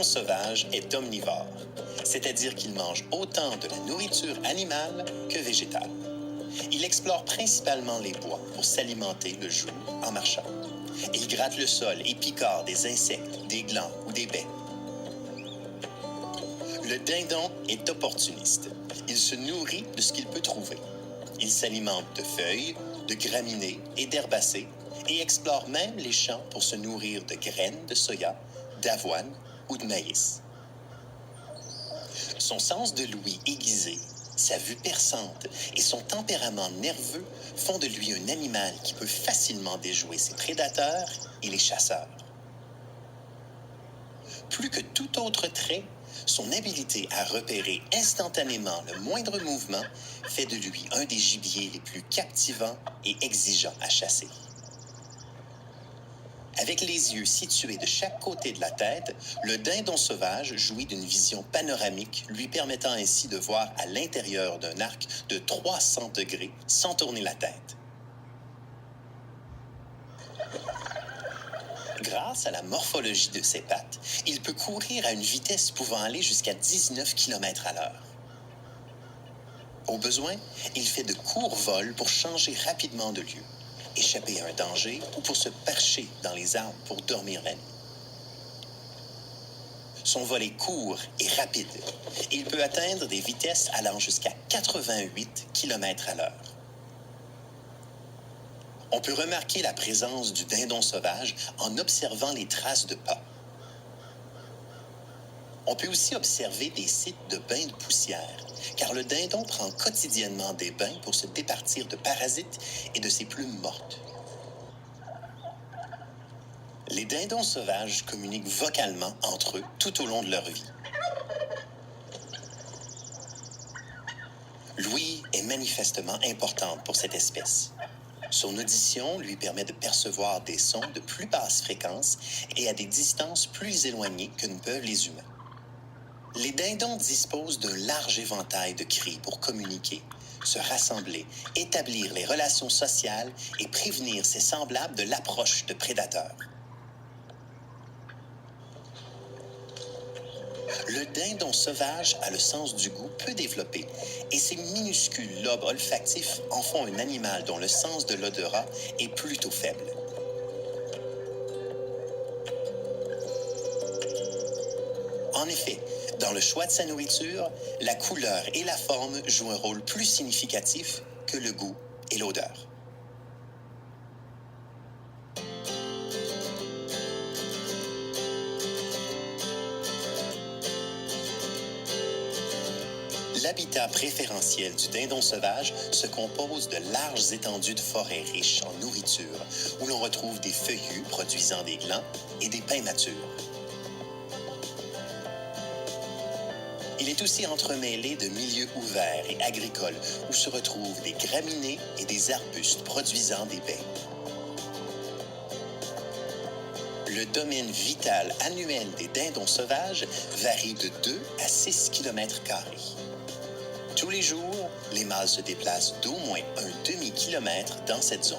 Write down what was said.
dindon sauvage est omnivore, c'est-à-dire qu'il mange autant de la nourriture animale que végétale. Il explore principalement les bois pour s'alimenter le jour en marchant. Il gratte le sol et picore des insectes, des glands ou des baies. Le dindon est opportuniste. Il se nourrit de ce qu'il peut trouver. Il s'alimente de feuilles, de graminées et d'herbacées et explore même les champs pour se nourrir de graines de soya, d'avoine ou de maïs. Son sens de l'ouïe aiguisé, sa vue perçante et son tempérament nerveux font de lui un animal qui peut facilement déjouer ses prédateurs et les chasseurs. Plus que tout autre trait, son habileté à repérer instantanément le moindre mouvement fait de lui un des gibiers les plus captivants et exigeants à chasser. Avec les yeux situés de chaque côté de la tête, le dindon sauvage jouit d'une vision panoramique lui permettant ainsi de voir à l'intérieur d'un arc de 300 degrés sans tourner la tête. Grâce à la morphologie de ses pattes, il peut courir à une vitesse pouvant aller jusqu'à 19 km à l'heure. Au besoin, il fait de courts vols pour changer rapidement de lieu, échapper à un danger ou pour se percher dans les arbres pour dormir la nuit. Son vol est court et rapide. Il peut atteindre des vitesses allant jusqu'à 88 km à l'heure. On peut remarquer la présence du dindon sauvage en observant les traces de pas. On peut aussi observer des sites de bains de poussière, car le dindon prend quotidiennement des bains pour se départir de parasites et de ses plumes mortes. Les dindons sauvages communiquent vocalement entre eux tout au long de leur vie. L'ouïe est manifestement importante pour cette espèce. Son audition lui permet de percevoir des sons de plus basse fréquence et à des distances plus éloignées que ne peuvent les humains. Les dindons disposent d'un large éventail de cris pour communiquer, se rassembler, établir les relations sociales et prévenir ses semblables de l'approche de prédateurs. Le dindon sauvage a le sens du goût peu développé et ses minuscules lobes olfactifs en font un animal dont le sens de l'odorat est plutôt faible. En effet, dans le choix de sa nourriture, la couleur et la forme jouent un rôle plus significatif que le goût et l'odeur. L'habitat préférentiel du dindon sauvage se compose de larges étendues de forêts riches en nourriture, où l'on retrouve des feuillus produisant des glands et des pins matures. Il est aussi entremêlé de milieux ouverts et agricoles, où se retrouvent des graminées et des arbustes produisant des baies. Le domaine vital annuel des dindons sauvages varie de 2 à 6 km². Tous les jours, les mâles se déplacent d'au moins un demi-kilomètre dans cette zone.